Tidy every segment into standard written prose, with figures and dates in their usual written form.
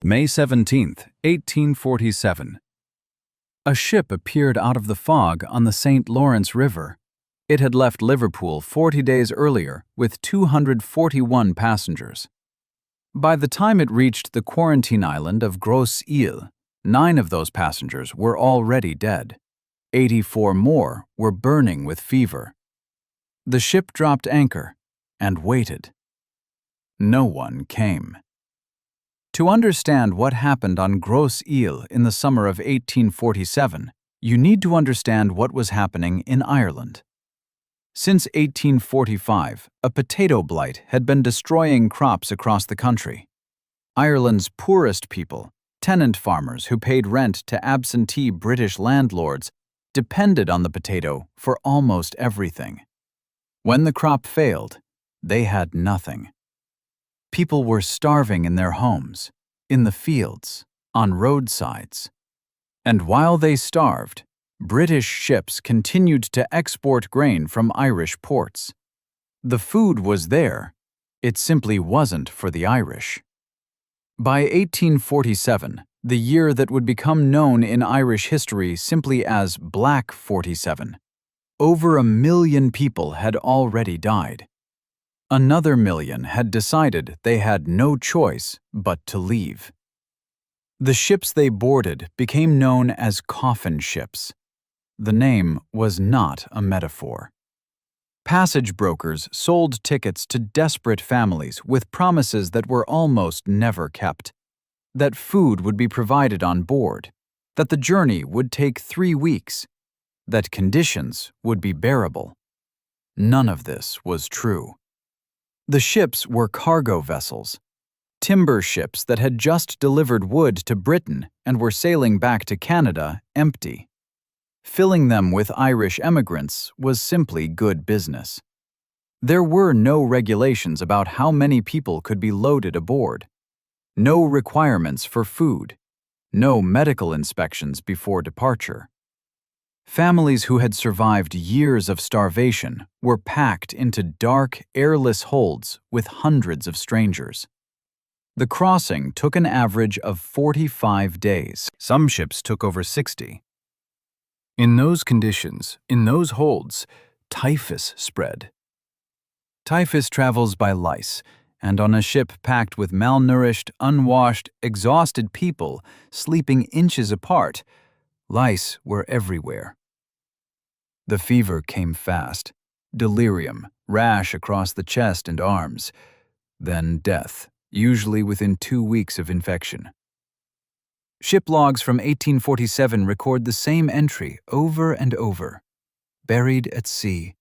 May 17, 1847. A ship appeared out of the fog on the St. Lawrence River. It had left Liverpool 40 days earlier with 241 passengers. By the time it reached the quarantine island of Grosse Île, 9 of those passengers were already dead. 84 more were burning with fever. The ship dropped anchor and waited. No one came. To understand what happened on Grosse Île in the summer of 1847, you need to understand what was happening in Ireland. Since 1845, a potato blight had been destroying crops across the country. Ireland's poorest people, tenant farmers who paid rent to absentee British landlords, depended on the potato for almost everything. When the crop failed, they had nothing. People were starving in their homes, in the fields, on roadsides. And while they starved, British ships continued to export grain from Irish ports. The food was there, it simply wasn't for the Irish. By 1847, the year that would become known in Irish history simply as Black 47, over 1 million people had already died. Another 1 million had decided they had no choice but to leave. The ships they boarded became known as coffin ships. The name was not a metaphor. Passage brokers sold tickets to desperate families with promises that were almost never kept. That food would be provided on board, that the journey would take 3 weeks, that conditions would be bearable. None of this was true. The ships were cargo vessels, timber ships that had just delivered wood to Britain and were sailing back to Canada empty. Filling them with Irish emigrants was simply good business. There were no regulations about how many people could be loaded aboard, no requirements for food, no medical inspections before departure. Families who had survived years of starvation were packed into dark, airless holds with hundreds of strangers. The crossing took an average of 45 days. Some ships took over 60. In those conditions, in those holds, typhus spread. Typhus travels by lice, and on a ship packed with malnourished, unwashed, exhausted people sleeping inches apart, lice were everywhere. The fever came fast, delirium, rash across the chest and arms, then death, usually within 2 weeks of infection. Ship logs from 1847 record the same entry over and over. Buried at sea.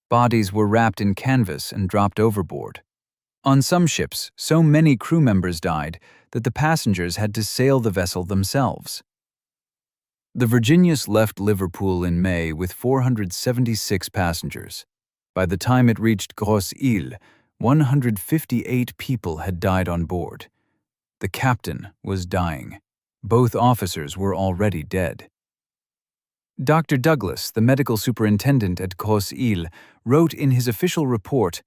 Bodies were wrapped in canvas and dropped overboard. On some ships, so many crew members died that the passengers had to sail the vessel themselves. The Virginius left Liverpool in May with 476 passengers. By the time it reached Grosse Ile, 158 people had died on board. The captain was dying. Both officers were already dead. Dr. Douglas, the medical superintendent at Grosse Ile, wrote in his official report,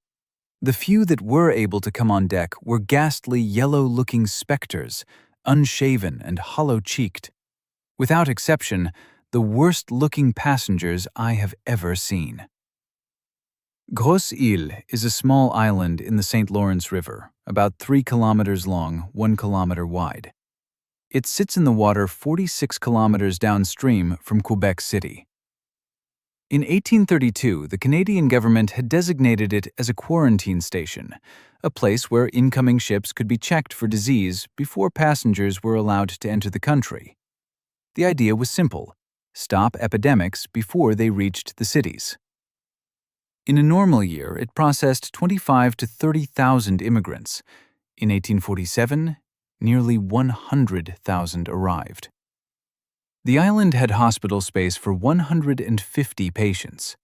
"The few that were able to come on deck were ghastly yellow-looking specters, unshaven and hollow-cheeked. Without exception, the worst-looking passengers I have ever seen." Grosse Ile is a small island in the St. Lawrence River, about 3 kilometers long, 1 kilometer wide. It sits in the water 46 kilometers downstream from Quebec City. In 1832, the Canadian government had designated it as a quarantine station, a place where incoming ships could be checked for disease before passengers were allowed to enter the country. The idea was simple: stop epidemics before they reached the cities. In a normal year, it processed 25,000 to 30,000 immigrants. In 1847, nearly 100,000 arrived. The island had hospital space for 150 patients.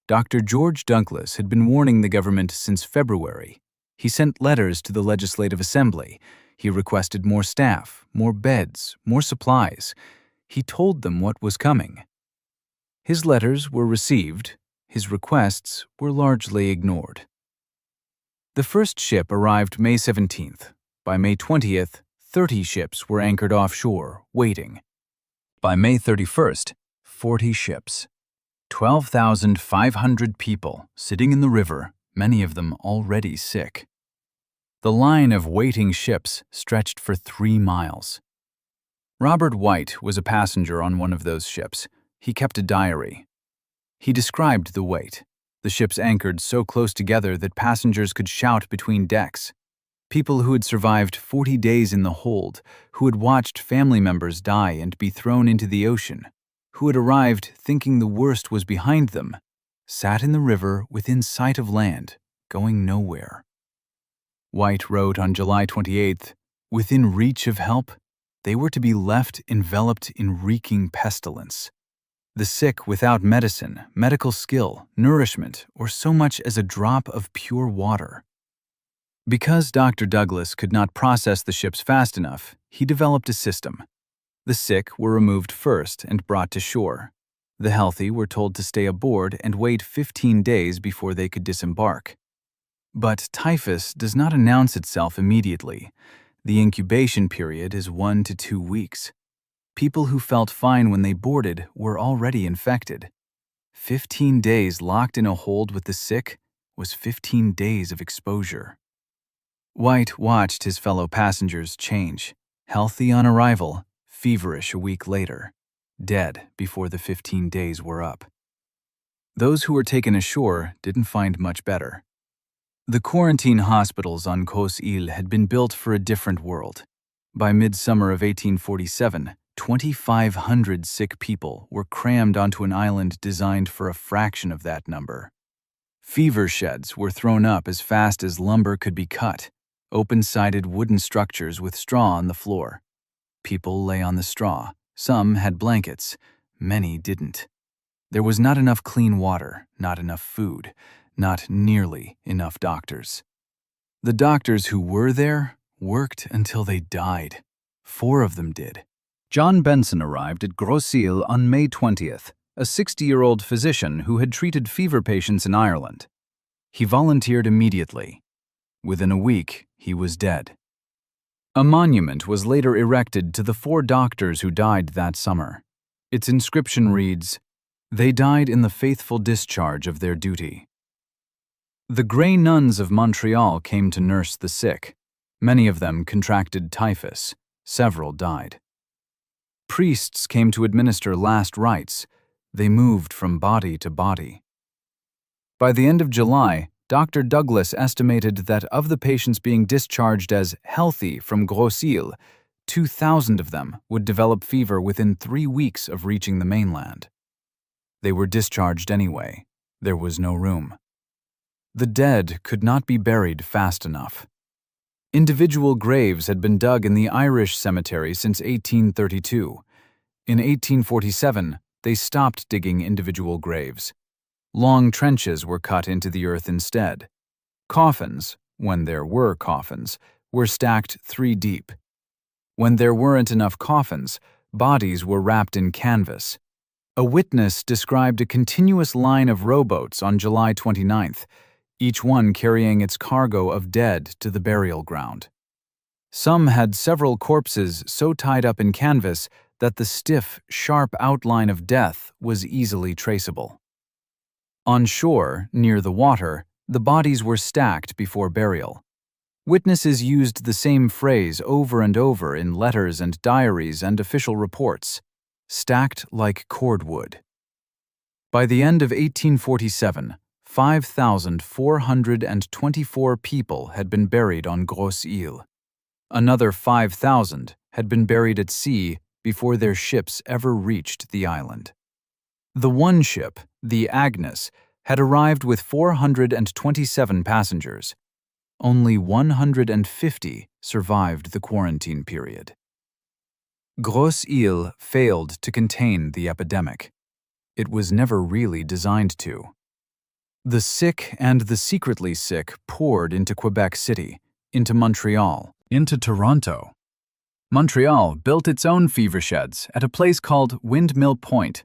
Dr. George Douglas had been warning the government since February. He sent letters to the Legislative Assembly. He requested more staff, more beds, more supplies. He told them what was coming. His letters were received. His requests were largely ignored. The first ship arrived May 17th. By May 20th, 30 ships were anchored offshore, waiting. By May 31st, 40 ships. 12,500 people sitting in the river, many of them already sick. The line of waiting ships stretched for 3 miles. Robert White was a passenger on one of those ships. He kept a diary. He described the wait. The ships anchored so close together that passengers could shout between decks. People who had survived 40 days in the hold, who had watched family members die and be thrown into the ocean, who had arrived thinking the worst was behind them, sat in the river within sight of land, going nowhere. White wrote on July 28th, "Within reach of help, they were to be left enveloped in reeking pestilence. The sick without medicine, medical skill, nourishment, or so much as a drop of pure water." Because Dr. Douglas could not process the ships fast enough, he developed a system. The sick were removed first and brought to shore. The healthy were told to stay aboard and wait 15 days before they could disembark. But typhus does not announce itself immediately. The incubation period is 1 to 2 weeks. People who felt fine when they boarded were already infected. 15 days locked in a hold with the sick was 15 days of exposure. White watched his fellow passengers change, healthy on arrival, feverish a week later, dead before the 15 days were up. Those who were taken ashore didn't find much better. The quarantine hospitals on Grosse Île had been built for a different world. By midsummer of 1847, 2,500 sick people were crammed onto an island designed for a fraction of that number. Fever sheds were thrown up as fast as lumber could be cut, open-sided wooden structures with straw on the floor. People lay on the straw. Some had blankets. Many didn't. There was not enough clean water, not enough food, not nearly enough doctors. The doctors who were there worked until they died. 4 of them did. John Benson arrived at Grosse Ile on May 20th, a 60-year-old physician who had treated fever patients in Ireland. He volunteered immediately. Within a week, he was dead. A monument was later erected to the 4 doctors who died that summer. Its inscription reads, "They died in the faithful discharge of their duty." The Grey Nuns of Montreal came to nurse the sick. Many of them contracted typhus. Several died. Priests came to administer last rites. They moved from body to body. By the end of July, Dr. Douglas estimated that of the patients being discharged as healthy from Grosse Île, 2,000 of them would develop fever within 3 weeks of reaching the mainland. They were discharged anyway. There was no room. The dead could not be buried fast enough. Individual graves had been dug in the Irish cemetery since 1832. In 1847, they stopped digging individual graves. Long trenches were cut into the earth instead. Coffins, when there were coffins, were stacked 3 deep. When there weren't enough coffins, bodies were wrapped in canvas. A witness described a continuous line of rowboats on July 29th, each one carrying its cargo of dead to the burial ground. Some had several corpses so tied up in canvas that the stiff, sharp outline of death was easily traceable. On shore, near the water, the bodies were stacked before burial. Witnesses used the same phrase over and over in letters and diaries and official reports, stacked like cordwood. By the end of 1847, 5,424 people had been buried on Grosse Île. Another 5,000 had been buried at sea before their ships ever reached the island. The one ship, the Agnes, had arrived with 427 passengers. Only 150 survived the quarantine period. Grosse Île failed to contain the epidemic. It was never really designed to. The sick and the secretly sick poured into Quebec City, into Montreal, into Toronto. Montreal built its own fever sheds at a place called Windmill Point.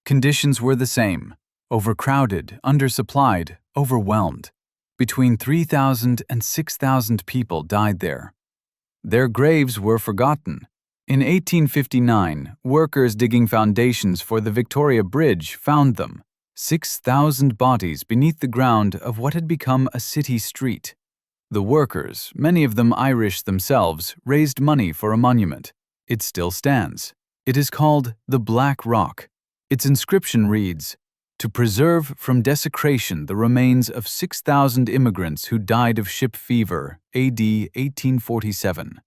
Conditions were the same: overcrowded, undersupplied, overwhelmed. Between 3,000 and 6,000 people died there. Their graves were forgotten. In 1859, workers digging foundations for the Victoria Bridge found them, 6,000 bodies beneath the ground of what had become a city street. The workers, many of them Irish themselves, raised money for a monument. It still stands. It is called the Black Rock. Its inscription reads, "To preserve from desecration the remains of 6,000 immigrants who died of ship fever, AD 1847.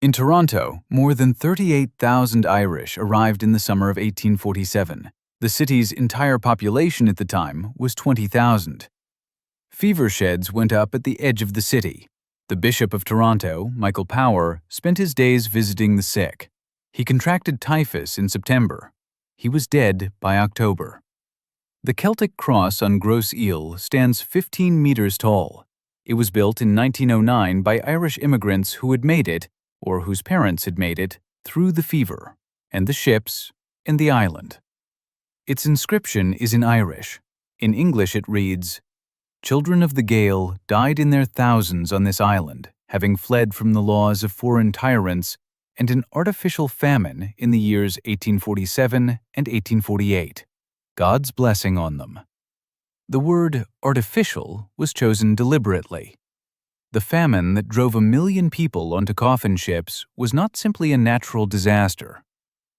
In Toronto, more than 38,000 Irish arrived in the summer of 1847. The city's entire population at the time was 20,000. Fever sheds went up at the edge of the city. The Bishop of Toronto, Michael Power, spent his days visiting the sick. He contracted typhus in September. He was dead by October. The Celtic cross on Grosse Île stands 15 meters tall. It was built in 1909 by Irish immigrants who had made it, or whose parents had made it, through the fever, and the ships, and the island. Its inscription is in Irish. In English it reads, "Children of the Gael died in their thousands on this island, having fled from the laws of foreign tyrants and an artificial famine in the years 1847 and 1848. God's blessing on them." The word artificial was chosen deliberately. The famine that drove 1 million people onto coffin ships was not simply a natural disaster.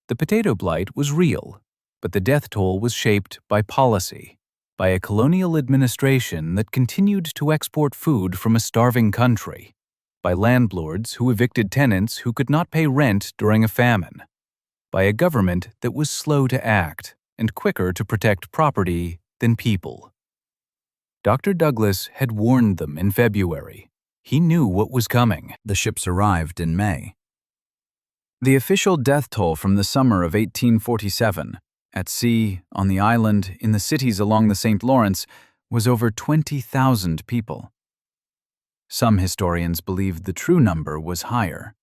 The potato blight was real, but the death toll was shaped by policy, by a colonial administration that continued to export food from a starving country, by landlords who evicted tenants who could not pay rent during a famine, by a government that was slow to act and quicker to protect property than people. Dr. Douglas had warned them in February. He knew what was coming. The ships arrived in May. The official death toll from the summer of 1847, at sea, on the island, in the cities along the St. Lawrence, was over 20,000 people. Some historians believe the true number was higher.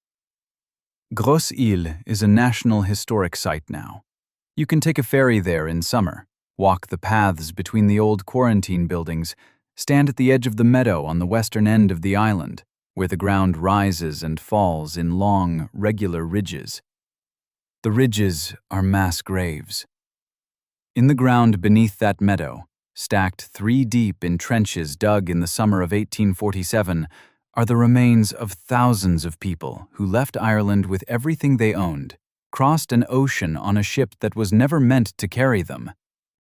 Grosse Île is a National Historic Site now. You can take a ferry there in summer, walk the paths between the old quarantine buildings, stand at the edge of the meadow on the western end of the island, where the ground rises and falls in long, regular ridges. The ridges are mass graves. In the ground beneath that meadow, stacked 3 deep in trenches dug in the summer of 1847, are the remains of thousands of people who left Ireland with everything they owned, crossed an ocean on a ship that was never meant to carry them,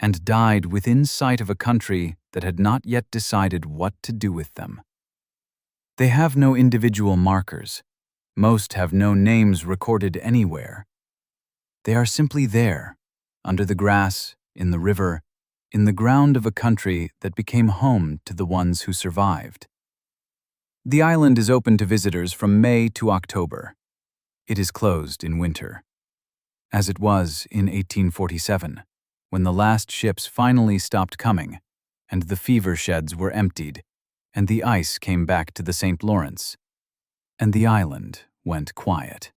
and died within sight of a country that had not yet decided what to do with them. They have no individual markers. Most have no names recorded anywhere. They are simply there, under the grass, in the river, in the ground of a country that became home to the ones who survived. The island is open to visitors from May to October. It is closed in winter, as it was in 1847, when the last ships finally stopped coming, and the fever sheds were emptied, and the ice came back to the St. Lawrence, and the island went quiet.